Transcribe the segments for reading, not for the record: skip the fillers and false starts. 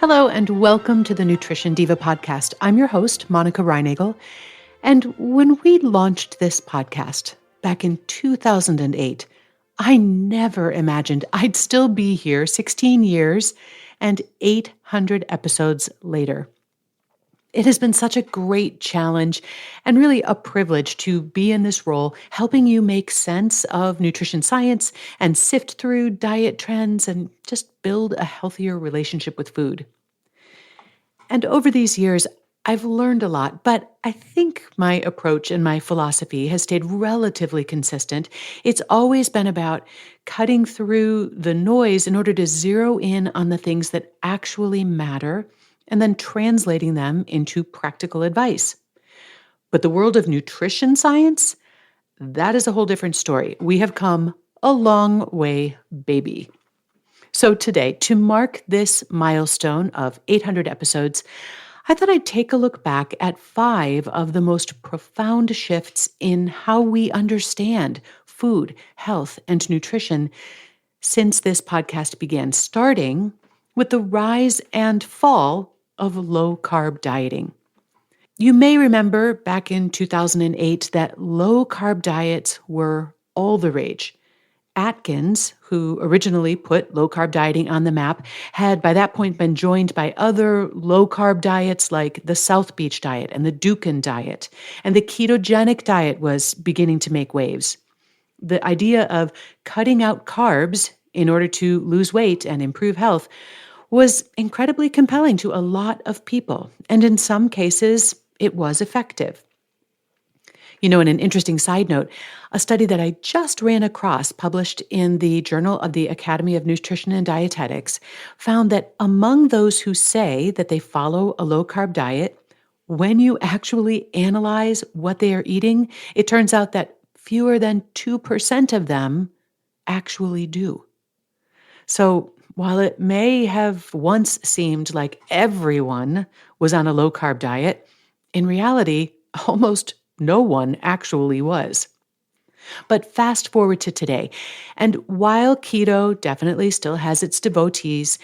Hello, and welcome to the Nutrition Diva podcast. I'm your host, Monica Reinagel. And when we launched this podcast back in 2008, I never imagined I'd still be here 16 years and 800 episodes later. It has been such a great challenge and really a privilege to be in this role, helping you make sense of nutrition science and sift through diet trends and just build a healthier relationship with food. And over these years, I've learned a lot, but I think my approach and my philosophy has stayed relatively consistent. It's always been about cutting through the noise in order to zero in on the things that actually matter and then translating them into practical advice. But the world of nutrition science, that is a whole different story. We have come a long way, baby. So today, to mark this milestone of 800 episodes, I thought I'd take a look back at 5 of the most profound shifts in how we understand food, health, and nutrition since this podcast began, starting with the rise and fall of low-carb dieting. You may remember back in 2008 that low-carb diets were all the rage. Atkins, who originally put low-carb dieting on the map, had by that point been joined by other low-carb diets like the South Beach diet and the Dukan diet, and the ketogenic diet was beginning to make waves. The idea of cutting out carbs in order to lose weight and improve health was incredibly compelling to a lot of people, and in some cases, it was effective. In an interesting side note, a study that I just ran across, published in the Journal of the Academy of Nutrition and Dietetics, found that among those who say that they follow a low-carb diet, when you actually analyze what they are eating, it turns out that fewer than 2% of them actually do. So while it may have once seemed like everyone was on a low-carb diet, in reality, almost no one actually was. But fast forward to today, and while keto definitely still has its devotees,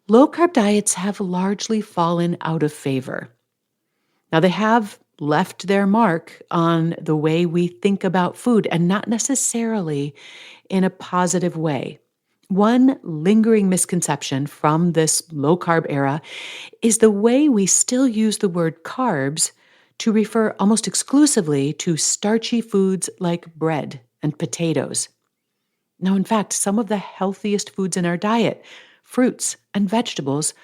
low-carb diets have largely fallen out of favor. Now, they have left their mark on the way we think about food, and not necessarily in a positive way. One lingering misconception from this low-carb era is the way we still use the word carbs to refer almost exclusively to starchy foods like bread and potatoes. Now, in fact, some of the healthiest foods in our diet, fruits and vegetables,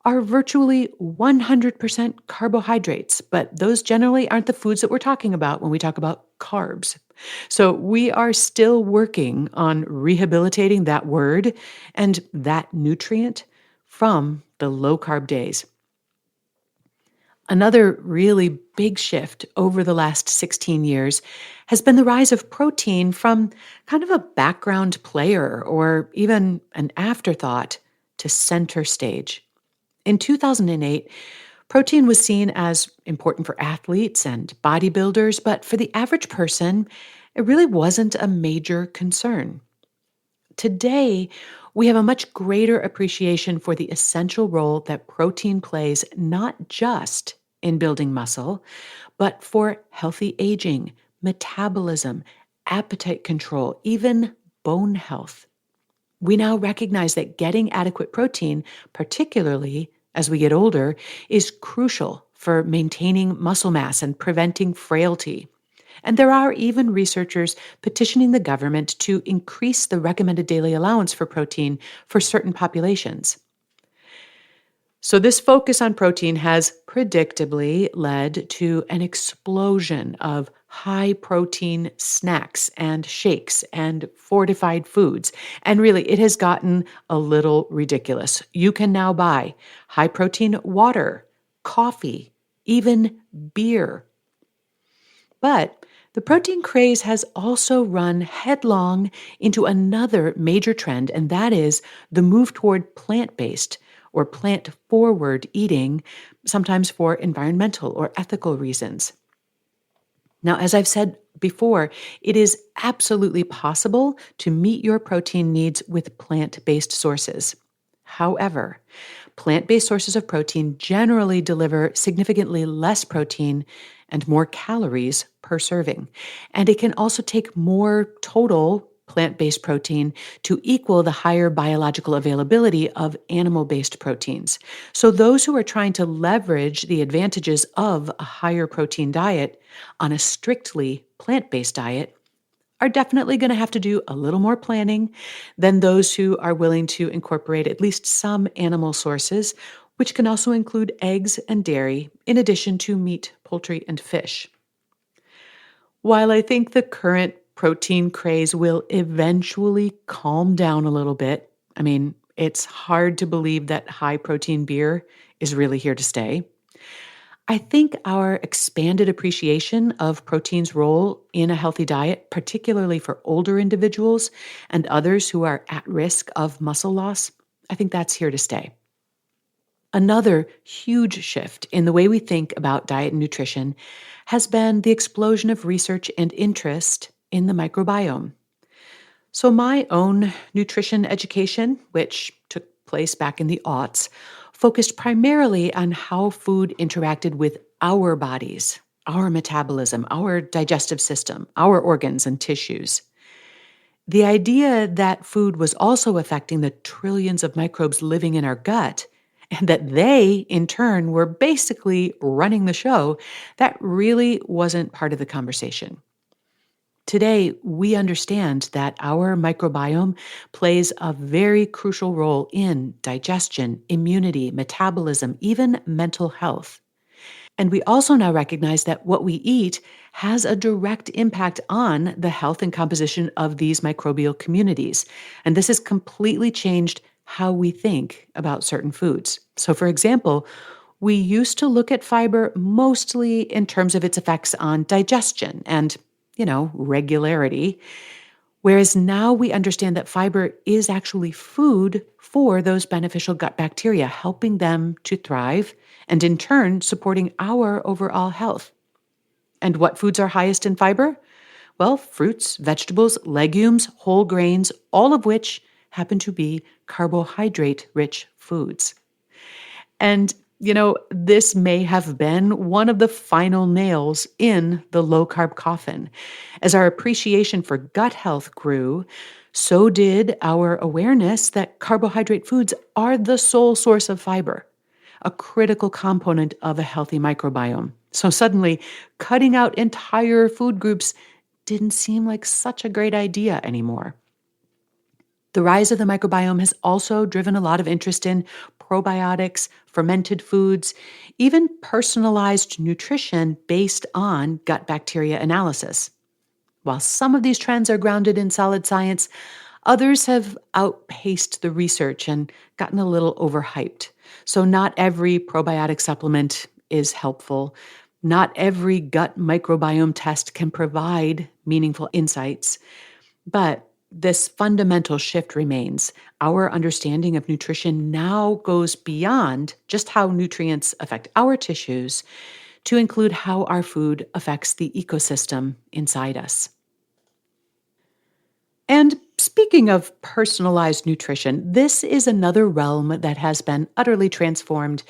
are virtually 100% carbohydrates, but those generally aren't the foods that we're talking about when we talk about carbs. So we are still working on rehabilitating that word and that nutrient from the low-carb days. Another really big shift over the last 16 years has been the rise of protein from kind of a background player or even an afterthought to center stage. In 2008, protein was seen as important for athletes and bodybuilders, but for the average person, it really wasn't a major concern. Today, we have a much greater appreciation for the essential role that protein plays not just in building muscle, but for healthy aging, metabolism, appetite control, even bone health. We now recognize that getting adequate protein, particularly as we get older, is crucial for maintaining muscle mass and preventing frailty. And there are even researchers petitioning the government to increase the recommended daily allowance for protein for certain populations. So this focus on protein has predictably led to an explosion of high-protein snacks and shakes and fortified foods. And really, it has gotten a little ridiculous. You can now buy high-protein water, coffee, even beer. But the protein craze has also run headlong into another major trend, and that is the move toward plant-based or plant-forward eating, sometimes for environmental or ethical reasons. Now, as I've said before, it is absolutely possible to meet your protein needs with plant-based sources. However, plant-based sources of protein generally deliver significantly less protein and more calories per serving. And it can also take more total plant-based protein to equal the higher biological availability of animal-based proteins. So those who are trying to leverage the advantages of a higher protein diet on a strictly plant-based diet are definitely going to have to do a little more planning than those who are willing to incorporate at least some animal sources, which can also include eggs and dairy, in addition to meat, poultry, and fish. While I think the current protein craze will eventually calm down a little bit, I mean, it's hard to believe that high protein beer is really here to stay. I think our expanded appreciation of protein's role in a healthy diet, particularly for older individuals and others who are at risk of muscle loss, I think that's here to stay. Another huge shift in the way we think about diet and nutrition has been the explosion of research and interest in the microbiome. So, my own nutrition education, which took place back in the aughts, focused primarily on how food interacted with our bodies, our metabolism, our digestive system, our organs and tissues. The idea that food was also affecting the trillions of microbes living in our gut, and that they, in turn, were basically running the show, that really wasn't part of the conversation. Today, we understand that our microbiome plays a very crucial role in digestion, immunity, metabolism, even mental health. And we also now recognize that what we eat has a direct impact on the health and composition of these microbial communities. And this has completely changed how we think about certain foods. So, for example, we used to look at fiber mostly in terms of its effects on digestion and, regularity. Whereas now we understand that fiber is actually food for those beneficial gut bacteria, helping them to thrive and in turn supporting our overall health. And what foods are highest in fiber? Well, fruits, vegetables, legumes, whole grains, all of which happen to be carbohydrate rich foods. And, this may have been one of the final nails in the low carb coffin. As our appreciation for gut health grew, so did our awareness that carbohydrate foods are the sole source of fiber, a critical component of a healthy microbiome. So suddenly, cutting out entire food groups didn't seem like such a great idea anymore. The rise of the microbiome has also driven a lot of interest in probiotics, fermented foods, even personalized nutrition based on gut bacteria analysis. While some of these trends are grounded in solid science, others have outpaced the research and gotten a little overhyped. So, not every probiotic supplement is helpful. Not every gut microbiome test can provide meaningful insights. But this fundamental shift remains. Our understanding of nutrition now goes beyond just how nutrients affect our tissues to include how our food affects the ecosystem inside us. And speaking of personalized nutrition, this is another realm that has been utterly transformed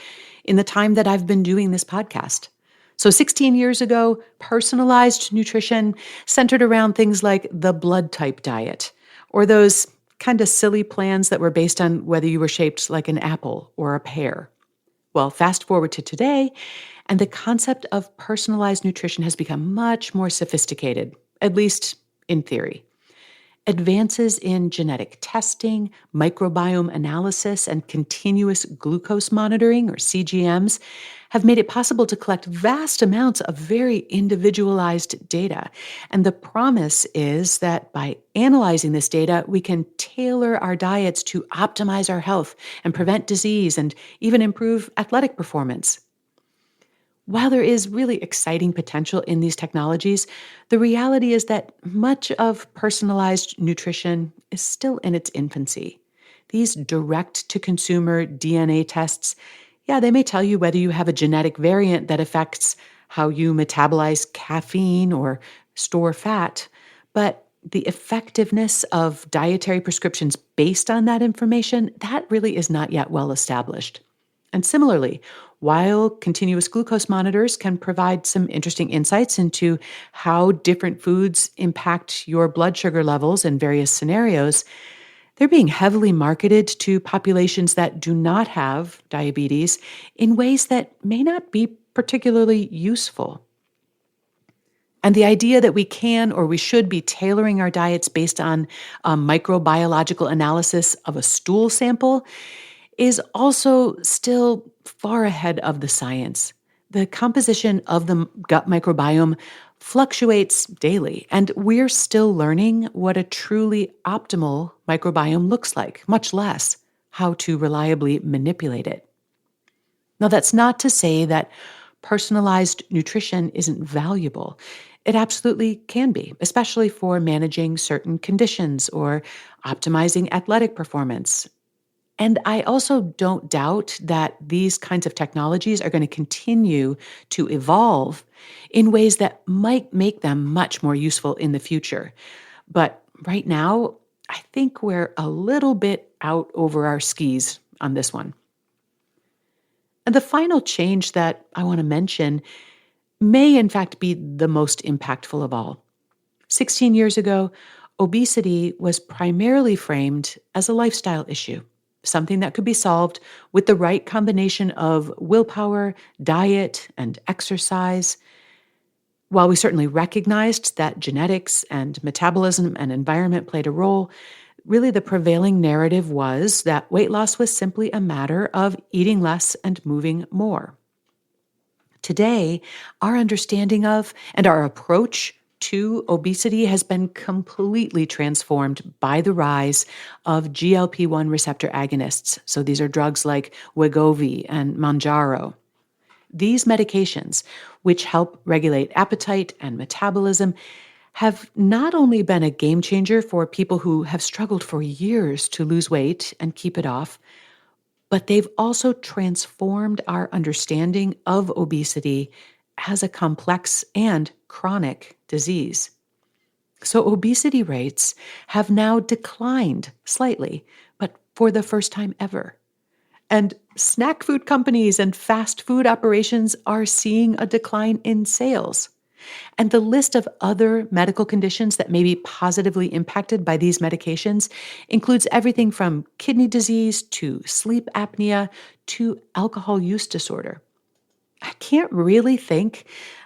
in the time that I've been doing this podcast. So 16 years ago, personalized nutrition centered around things like the blood type diet, or those kind of silly plans that were based on whether you were shaped like an apple or a pear. Well, fast forward to today, and the concept of personalized nutrition has become much more sophisticated, at least in theory. Advances in genetic testing, microbiome analysis, and continuous glucose monitoring, or CGMs, have made it possible to collect vast amounts of very individualized data. And the promise is that by analyzing this data, we can tailor our diets to optimize our health and prevent disease and even improve athletic performance. While there is really exciting potential in these technologies, the reality is that much of personalized nutrition is still in its infancy. These direct-to-consumer DNA tests, they may tell you whether you have a genetic variant that affects how you metabolize caffeine or store fat, but the effectiveness of dietary prescriptions based on that information, that really is not yet well established. And similarly, while continuous glucose monitors can provide some interesting insights into how different foods impact your blood sugar levels in various scenarios, they're being heavily marketed to populations that do not have diabetes in ways that may not be particularly useful. And the idea that we can or we should be tailoring our diets based on a microbiological analysis of a stool sample is also still far ahead of the science. The composition of the gut microbiome fluctuates daily, and we're still learning what a truly optimal microbiome looks like, much less how to reliably manipulate it. Now, that's not to say that personalized nutrition isn't valuable. It absolutely can be, especially for managing certain conditions or optimizing athletic performance. And I also don't doubt that these kinds of technologies are going to continue to evolve in ways that might make them much more useful in the future. But right now, I think we're a little bit out over our skis on this one. And the final change that I want to mention may, in fact, be the most impactful of all. 16 years ago, obesity was primarily framed as a lifestyle issue, something that could be solved with the right combination of willpower, diet, and exercise. While we certainly recognized that genetics and metabolism and environment played a role, really the prevailing narrative was that weight loss was simply a matter of eating less and moving more. Today, our understanding of and our approach to obesity has been completely transformed by the rise of GLP-1 receptor agonists. So these are drugs like Wegovy and Mounjaro. These medications, which help regulate appetite and metabolism, have not only been a game changer for people who have struggled for years to lose weight and keep it off, but they've also transformed our understanding of obesity as a complex and chronic disease. So obesity rates have now declined slightly, but for the first time ever. And snack food companies and fast food operations are seeing a decline in sales. And the list of other medical conditions that may be positively impacted by these medications includes everything from kidney disease to sleep apnea to alcohol use disorder. I can't really think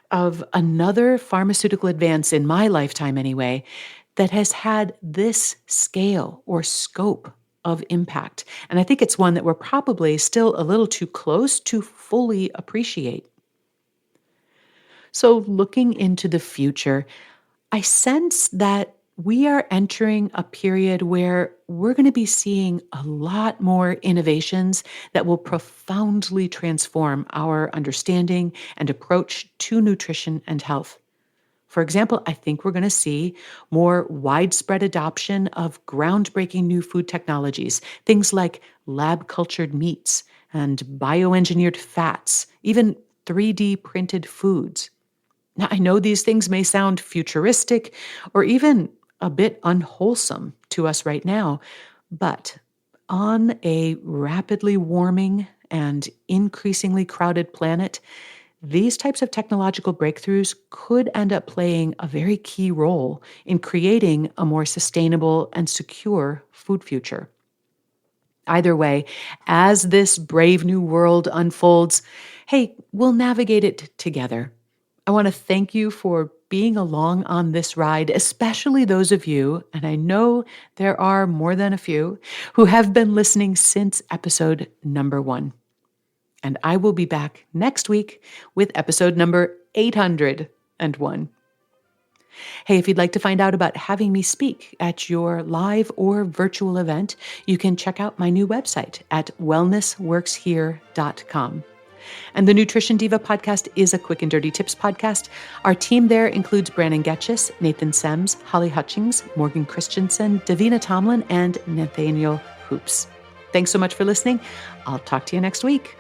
of another pharmaceutical advance in my lifetime anyway that has had this scale or scope of impact. And I think it's one that we're probably still a little too close to fully appreciate. So looking into the future, I sense that we are entering a period where we're going to be seeing a lot more innovations that will profoundly transform our understanding and approach to nutrition and health. For example, I think we're going to see more widespread adoption of groundbreaking new food technologies, things like lab-cultured meats and bioengineered fats, even 3D printed foods. Now, I know these things may sound futuristic or even a bit unwholesome to us right now, but on a rapidly warming and increasingly crowded planet, these types of technological breakthroughs could end up playing a very key role in creating a more sustainable and secure food future. Either way, as this brave new world unfolds, hey, we'll navigate it together. I want to thank you for being along on this ride, especially those of you, and I know there are more than a few, who have been listening since episode number 1. And I will be back next week with episode number 801. Hey, if you'd like to find out about having me speak at your live or virtual event, you can check out my new website at wellnessworkshere.com. And the Nutrition Diva podcast is a quick and dirty tips podcast. Our team there includes Brandon Getchis, Nathan Sems, Holly Hutchings, Morgan Christensen, Davina Tomlin, and Nathaniel Hoops. Thanks so much for listening. I'll talk to you next week.